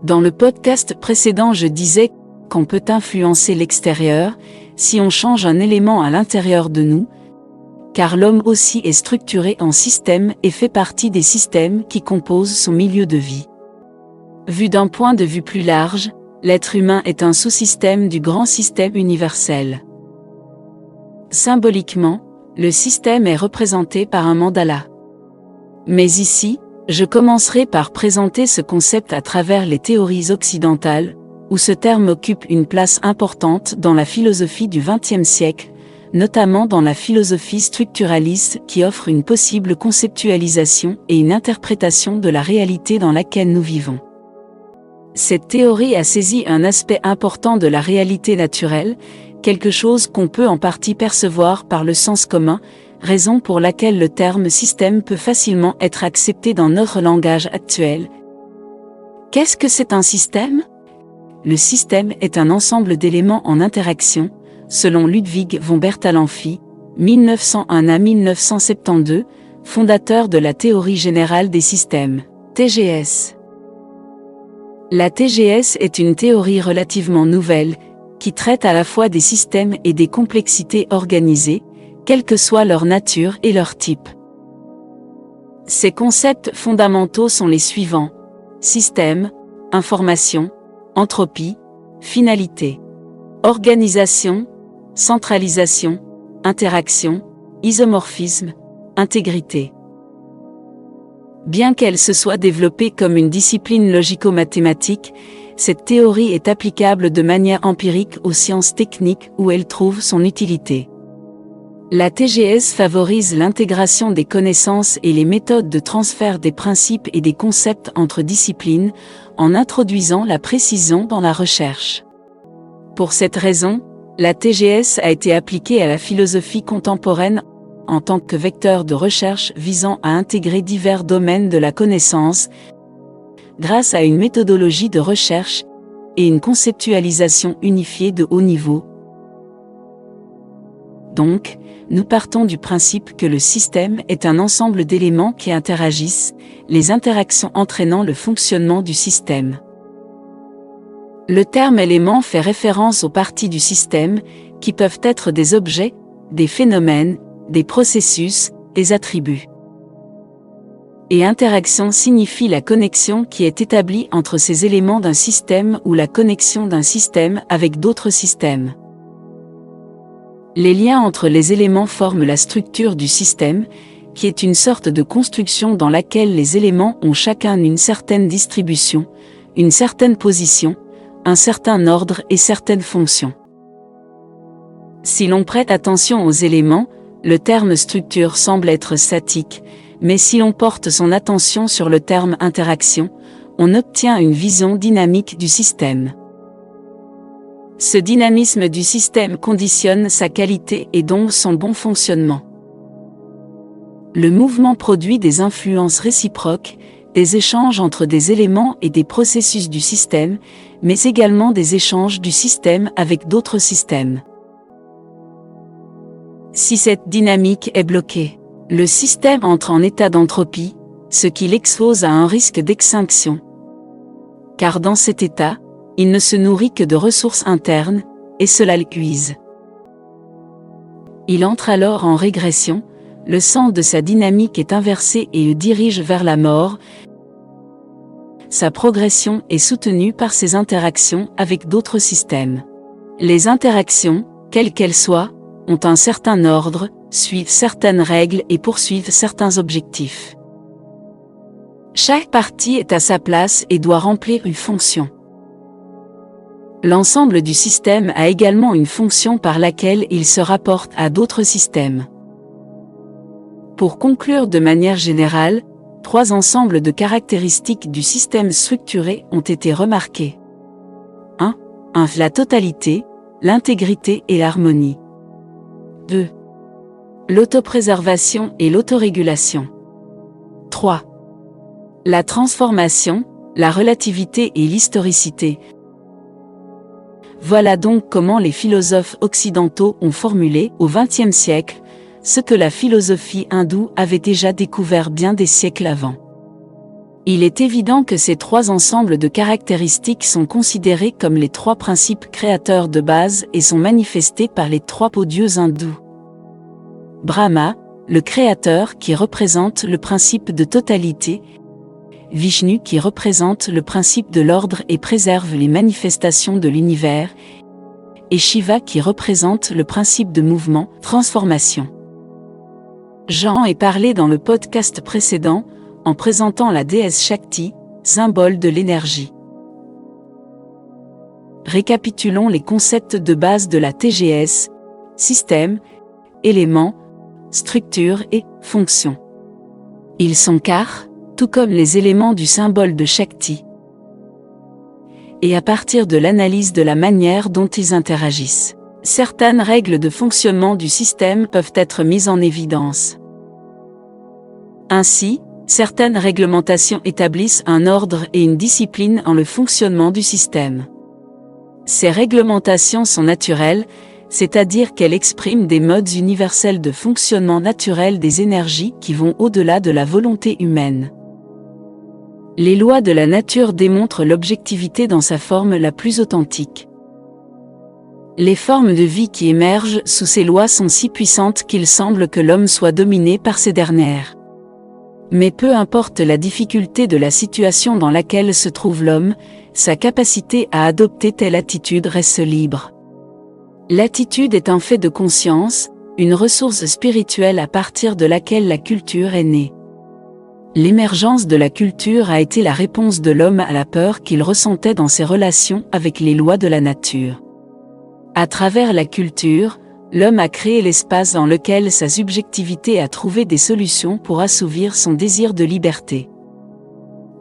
Dans le podcast précédent, je disais qu'on peut influencer l'extérieur si on change un élément à l'intérieur de nous, car l'homme aussi est structuré en système et fait partie des systèmes qui composent son milieu de vie. Vu d'un point de vue plus large, l'être humain est un sous-système du grand système universel. Symboliquement, le système est représenté par un mandala. Mais ici, je commencerai par présenter ce concept à travers les théories occidentales, où ce terme occupe une place importante dans la philosophie du XXe siècle, notamment dans la philosophie structuraliste qui offre une possible conceptualisation et une interprétation de la réalité dans laquelle nous vivons. Cette théorie a saisi un aspect important de la réalité naturelle, quelque chose qu'on peut en partie percevoir par le sens commun, raison pour laquelle le terme système peut facilement être accepté dans notre langage actuel. Qu'est-ce que c'est un système ? Le système est un ensemble d'éléments en interaction, selon Ludwig von Bertalanffy, 1901 à 1972, fondateur de la théorie générale des systèmes, TGS. La TGS est une théorie relativement nouvelle, qui traite à la fois des systèmes et des complexités organisées, quelle que soit leur nature et leur type. Ces concepts fondamentaux sont les suivants: système, information, entropie, finalité, organisation, centralisation, interaction, isomorphisme, intégrité. Bien qu'elle se soit développée comme une discipline logico-mathématique, cette théorie est applicable de manière empirique aux sciences techniques où elle trouve son utilité. La TGS favorise l'intégration des connaissances et les méthodes de transfert des principes et des concepts entre disciplines, en introduisant la précision dans la recherche. Pour cette raison, la TGS a été appliquée à la philosophie contemporaine en tant que vecteur de recherche visant à intégrer divers domaines de la connaissance, grâce à une méthodologie de recherche et une conceptualisation unifiée de haut niveau. Donc, nous partons du principe que le système est un ensemble d'éléments qui interagissent, les interactions entraînant le fonctionnement du système. Le terme élément fait référence aux parties du système, qui peuvent être des objets, des phénomènes, des processus, des attributs. Et interaction signifie la connexion qui est établie entre ces éléments d'un système ou la connexion d'un système avec d'autres systèmes. Les liens entre les éléments forment la structure du système, qui est une sorte de construction dans laquelle les éléments ont chacun une certaine distribution, une certaine position, un certain ordre et certaines fonctions. Si l'on prête attention aux éléments, le terme structure semble être statique, mais si l'on porte son attention sur le terme interaction, on obtient une vision dynamique du système. Ce dynamisme du système conditionne sa qualité et donc son bon fonctionnement. Le mouvement produit des influences réciproques, des échanges entre des éléments et des processus du système, mais également des échanges du système avec d'autres systèmes. Si cette dynamique est bloquée, le système entre en état d'entropie, ce qui l'expose à un risque d'extinction. Car dans cet état, il ne se nourrit que de ressources internes, et cela l'épuise. Il entre alors en régression, le sens de sa dynamique est inversé et le dirige vers la mort. Sa progression est soutenue par ses interactions avec d'autres systèmes. Les interactions, quelles qu'elles soient, ont un certain ordre, suivent certaines règles et poursuivent certains objectifs. Chaque partie est à sa place et doit remplir une fonction. L'ensemble du système a également une fonction par laquelle il se rapporte à d'autres systèmes. Pour conclure de manière générale, 3 ensembles de caractéristiques du système structuré ont été remarqués. 1. La totalité, l'intégrité et l'harmonie. 2. L'autopréservation et l'autorégulation. 3. La transformation, la relativité et l'historicité. Voilà donc comment les philosophes occidentaux ont formulé, au XXe siècle, ce que la philosophie hindoue avait déjà découvert bien des siècles avant. Il est évident que ces trois ensembles de caractéristiques sont considérés comme les trois principes créateurs de base et sont manifestés par les trois beaux dieux hindous. Brahma, le créateur qui représente le principe de totalité, Vishnu qui représente le principe de l'ordre et préserve les manifestations de l'univers, et Shiva qui représente le principe de mouvement, transformation. J'en ai parlé dans le podcast précédent, en présentant la déesse Shakti, symbole de l'énergie. Récapitulons les concepts de base de la TGS, système, éléments, structure et fonction. Ils sont quatre, tout comme les éléments du symbole de Shakti. Et à partir de l'analyse de la manière dont ils interagissent, certaines règles de fonctionnement du système peuvent être mises en évidence. Ainsi, certaines réglementations établissent un ordre et une discipline en le fonctionnement du système. Ces réglementations sont naturelles, c'est-à-dire qu'elles expriment des modes universels de fonctionnement naturel des énergies qui vont au-delà de la volonté humaine. Les lois de la nature démontrent l'objectivité dans sa forme la plus authentique. Les formes de vie qui émergent sous ces lois sont si puissantes qu'il semble que l'homme soit dominé par ces dernières. Mais peu importe la difficulté de la situation dans laquelle se trouve l'homme, sa capacité à adopter telle attitude reste libre. L'attitude est un fait de conscience, une ressource spirituelle à partir de laquelle la culture est née. L'émergence de la culture a été la réponse de l'homme à la peur qu'il ressentait dans ses relations avec les lois de la nature. À travers la culture, l'homme a créé l'espace dans lequel sa subjectivité a trouvé des solutions pour assouvir son désir de liberté.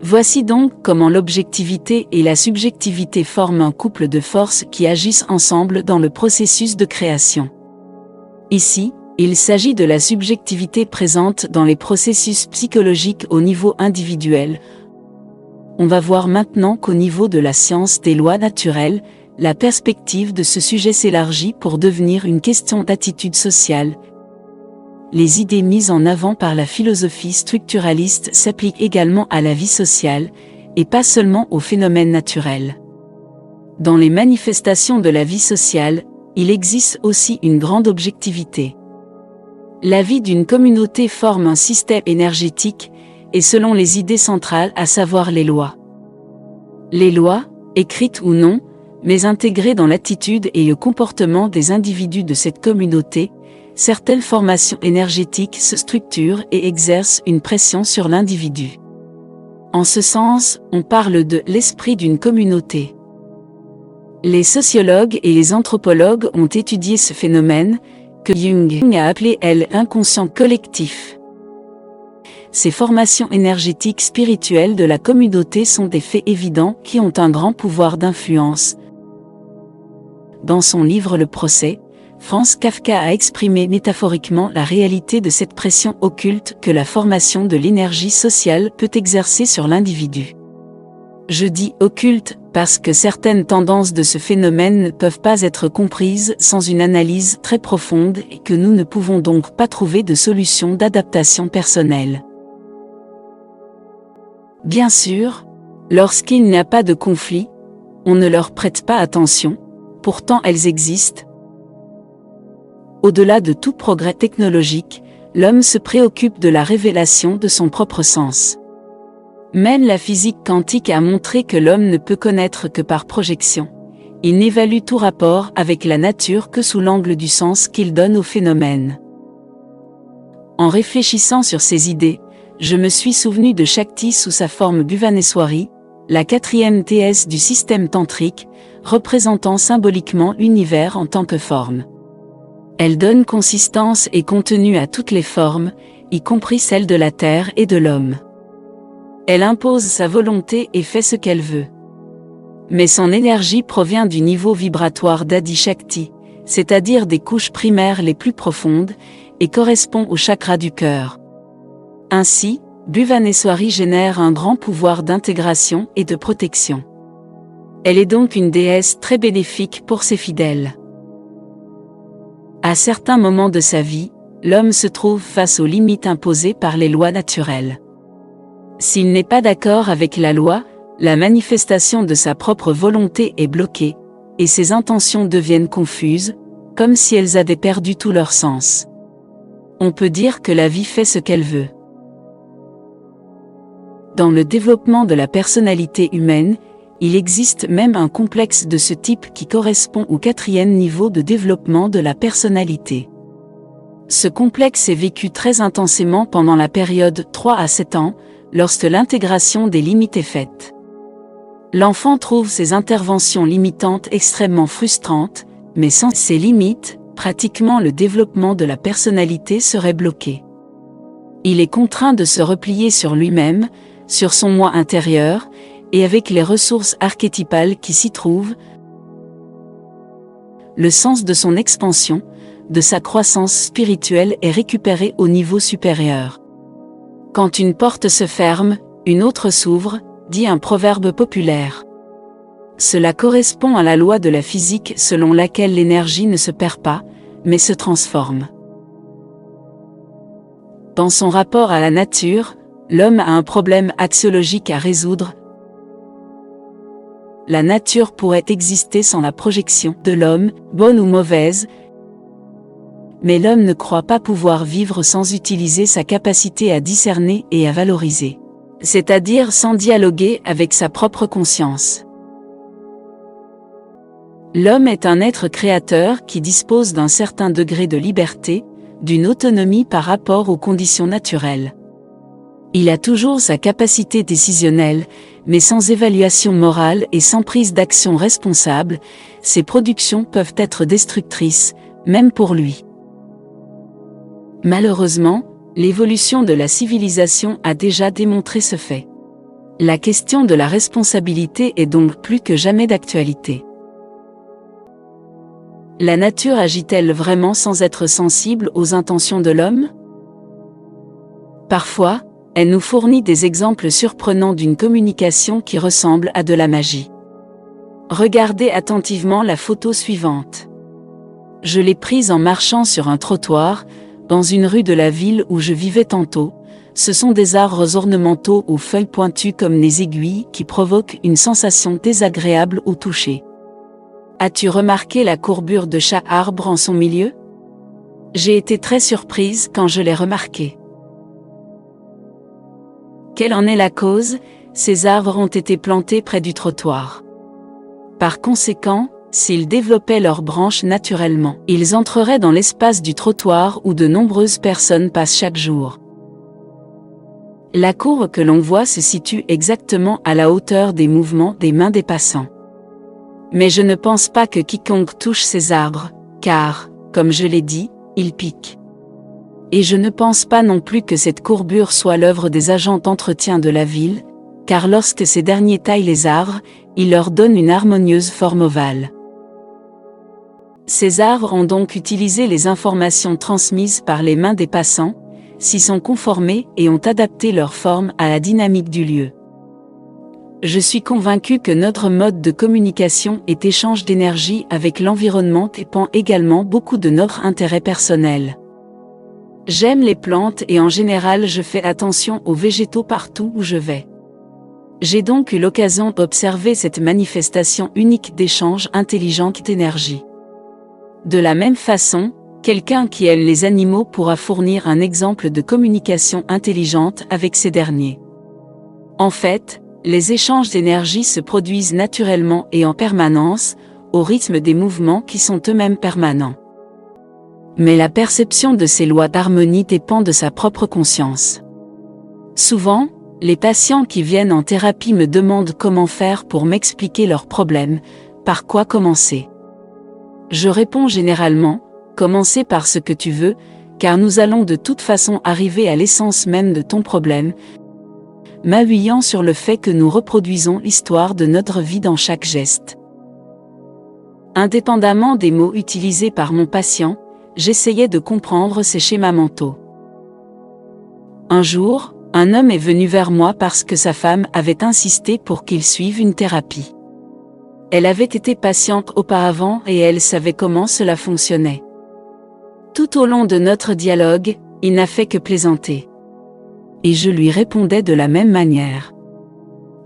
Voici donc comment l'objectivité et la subjectivité forment un couple de forces qui agissent ensemble dans le processus de création. Ici, il s'agit de la subjectivité présente dans les processus psychologiques au niveau individuel. On va voir maintenant qu'au niveau de la science des lois naturelles, la perspective de ce sujet s'élargit pour devenir une question d'attitude sociale. Les idées mises en avant par la philosophie structuraliste s'appliquent également à la vie sociale, et pas seulement aux phénomènes naturels. Dans les manifestations de la vie sociale, il existe aussi une grande objectivité. La vie d'une communauté forme un système énergétique, et selon les idées centrales, à savoir les lois. Les lois, écrites ou non, mais intégrées dans l'attitude et le comportement des individus de cette communauté, certaines formations énergétiques se structurent et exercent une pression sur l'individu. En ce sens, on parle de l'esprit d'une communauté. Les sociologues et les anthropologues ont étudié ce phénomène, que Jung a appelé l'inconscient collectif. Ces formations énergétiques spirituelles de la communauté sont des faits évidents qui ont un grand pouvoir d'influence. Dans son livre Le procès, Franz Kafka a exprimé métaphoriquement la réalité de cette pression occulte que la formation de l'énergie sociale peut exercer sur l'individu. Je dis occulte parce que certaines tendances de ce phénomène ne peuvent pas être comprises sans une analyse très profonde et que nous ne pouvons donc pas trouver de solution d'adaptation personnelle. Bien sûr, lorsqu'il n'y a pas de conflit, on ne leur prête pas attention, pourtant elles existent. Au-delà de tout progrès technologique, l'homme se préoccupe de la révélation de son propre sens. Même la physique quantique a montré que l'homme ne peut connaître que par projection. Il n'évalue tout rapport avec la nature que sous l'angle du sens qu'il donne au phénomène. En réfléchissant sur ces idées, je me suis souvenu de Shakti sous sa forme Bhuvaneswari, la quatrième déesse du système tantrique, représentant symboliquement l'univers en tant que forme. Elle donne consistance et contenu à toutes les formes, y compris celles de la terre et de l'homme. Elle impose sa volonté et fait ce qu'elle veut. Mais son énergie provient du niveau vibratoire d'Adi Shakti, c'est-à-dire des couches primaires les plus profondes, et correspond au chakra du cœur. Ainsi, Bhuvaneswari génère un grand pouvoir d'intégration et de protection. Elle est donc une déesse très bénéfique pour ses fidèles. À certains moments de sa vie, l'homme se trouve face aux limites imposées par les lois naturelles. S'il n'est pas d'accord avec la loi, la manifestation de sa propre volonté est bloquée, et ses intentions deviennent confuses, comme si elles avaient perdu tout leur sens. On peut dire que la vie fait ce qu'elle veut. Dans le développement de la personnalité humaine, il existe même un complexe de ce type qui correspond au 4e niveau de développement de la personnalité. Ce complexe est vécu très intensément pendant la période 3 à 7 ans, lorsque l'intégration des limites est faite. L'enfant trouve ces interventions limitantes extrêmement frustrantes, mais sans ces limites, pratiquement le développement de la personnalité serait bloqué. Il est contraint de se replier sur lui-même, sur son moi intérieur, et avec les ressources archétypales qui s'y trouvent, le sens de son expansion, de sa croissance spirituelle est récupéré au niveau supérieur. Quand une porte se ferme, une autre s'ouvre, dit un proverbe populaire. Cela correspond à la loi de la physique selon laquelle l'énergie ne se perd pas, mais se transforme. Dans son rapport à la nature, l'homme a un problème axiologique à résoudre. La nature pourrait exister sans la projection de l'homme, bonne ou mauvaise, mais l'homme ne croit pas pouvoir vivre sans utiliser sa capacité à discerner et à valoriser, c'est-à-dire sans dialoguer avec sa propre conscience. L'homme est un être créateur qui dispose d'un certain degré de liberté, d'une autonomie par rapport aux conditions naturelles. Il a toujours sa capacité décisionnelle, mais sans évaluation morale et sans prise d'action responsable, ses productions peuvent être destructrices, même pour lui. Malheureusement, l'évolution de la civilisation a déjà démontré ce fait. La question de la responsabilité est donc plus que jamais d'actualité. La nature agit-elle vraiment sans être sensible aux intentions de l'homme? Parfois, elle nous fournit des exemples surprenants d'une communication qui ressemble à de la magie. Regardez attentivement la photo suivante. Je l'ai prise en marchant sur un trottoir, dans une rue de la ville où je vivais tantôt. Ce sont des arbres ornementaux aux feuilles pointues comme des aiguilles qui provoquent une sensation désagréable au toucher. As-tu remarqué la courbure de chaque arbre en son milieu? J'ai été très surprise quand je l'ai remarqué. Quelle en est la cause? Ces arbres ont été plantés près du trottoir. Par conséquent, s'ils développaient leurs branches naturellement, ils entreraient dans l'espace du trottoir où de nombreuses personnes passent chaque jour. La courbe que l'on voit se situe exactement à la hauteur des mouvements des mains des passants. Mais je ne pense pas que quiconque touche ces arbres, car, comme je l'ai dit, ils piquent. Et je ne pense pas non plus que cette courbure soit l'œuvre des agents d'entretien de la ville, car lorsque ces derniers taillent les arbres, ils leur donnent une harmonieuse forme ovale. Ces arbres ont donc utilisé les informations transmises par les mains des passants, s'y sont conformés et ont adapté leur forme à la dynamique du lieu. Je suis convaincu que notre mode de communication et d'échange d'énergie avec l'environnement dépend également beaucoup de notre intérêt personnel. J'aime les plantes et en général je fais attention aux végétaux partout où je vais. J'ai donc eu l'occasion d'observer cette manifestation unique d'échange intelligent d'énergie. De la même façon, quelqu'un qui aime les animaux pourra fournir un exemple de communication intelligente avec ces derniers. En fait, les échanges d'énergie se produisent naturellement et en permanence, au rythme des mouvements qui sont eux-mêmes permanents. Mais la perception de ces lois d'harmonie dépend de sa propre conscience. Souvent, les patients qui viennent en thérapie me demandent comment faire pour m'expliquer leurs problèmes, par quoi commencer. Je réponds généralement, commencer par ce que tu veux, car nous allons de toute façon arriver à l'essence même de ton problème, m'appuyant sur le fait que nous reproduisons l'histoire de notre vie dans chaque geste. Indépendamment des mots utilisés par mon patient, j'essayais de comprendre ses schémas mentaux. Un jour, un homme est venu vers moi parce que sa femme avait insisté pour qu'il suive une thérapie. Elle avait été patiente auparavant et elle savait comment cela fonctionnait. Tout au long de notre dialogue, il n'a fait que plaisanter. et je lui répondais de la même manière.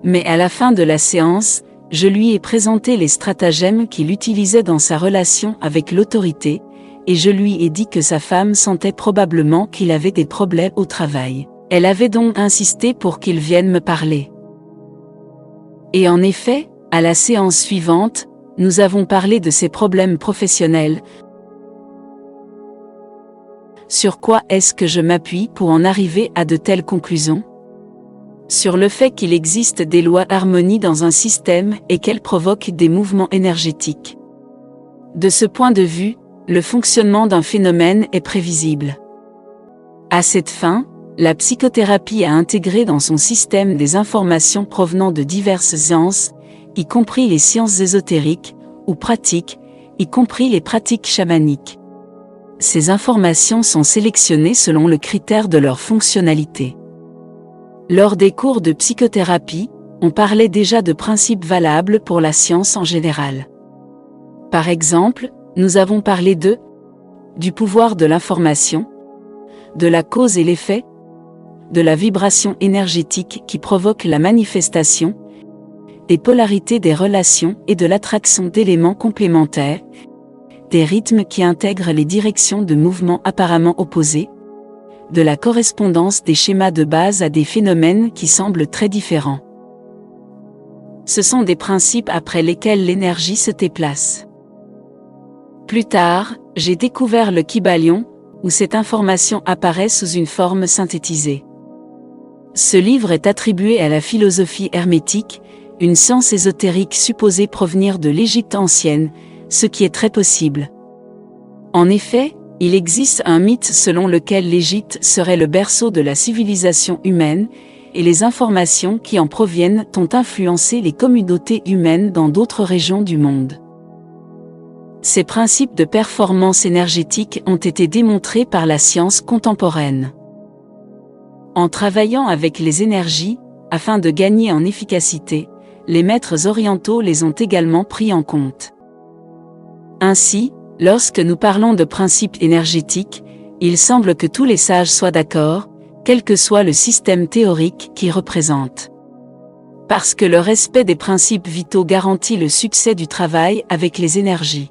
Mais à la fin de la séance, je lui ai présenté les stratagèmes qu'il utilisait dans sa relation avec l'autorité, et je lui ai dit que sa femme sentait probablement qu'il avait des problèmes au travail. Elle avait donc insisté pour qu'il vienne me parler. Et en effet, à la séance suivante, nous avons parlé de ses problèmes professionnels. Sur quoi est-ce que je m'appuie pour en arriver à de telles conclusions? Sur le fait qu'il existe des lois d'harmonie dans un système et qu'elles provoquent des mouvements énergétiques. De ce point de vue, le fonctionnement d'un phénomène est prévisible. À cette fin, la psychothérapie a intégré dans son système des informations provenant de diverses sciences, y compris les sciences ésotériques, ou pratiques, y compris les pratiques chamaniques. Ces informations sont sélectionnées selon le critère de leur fonctionnalité. Lors des cours de psychothérapie, on parlait déjà de principes valables pour la science en général. Par exemple, nous avons parlé du pouvoir de l'information, de la cause et l'effet, de la vibration énergétique qui provoque la manifestation, des polarités des relations et de l'attraction d'éléments complémentaires, des rythmes qui intègrent les directions de mouvements apparemment opposés, de la correspondance des schémas de base à des phénomènes qui semblent très différents. Ce sont des principes après lesquels l'énergie se déplace. Plus tard, j'ai découvert le Kybalion, où cette information apparaît sous une forme synthétisée. Ce livre est attribué à la philosophie hermétique, une science ésotérique supposée provenir de l'Égypte ancienne, ce qui est très possible. En effet, il existe un mythe selon lequel l'Égypte serait le berceau de la civilisation humaine, et les informations qui en proviennent ont influencé les communautés humaines dans d'autres régions du monde. Ces principes de performance énergétique ont été démontrés par la science contemporaine. En travaillant avec les énergies, afin de gagner en efficacité, les maîtres orientaux les ont également pris en compte. Ainsi, lorsque nous parlons de principes énergétiques, il semble que tous les sages soient d'accord, quel que soit le système théorique qu'ils représentent. Parce que le respect des principes vitaux garantit le succès du travail avec les énergies.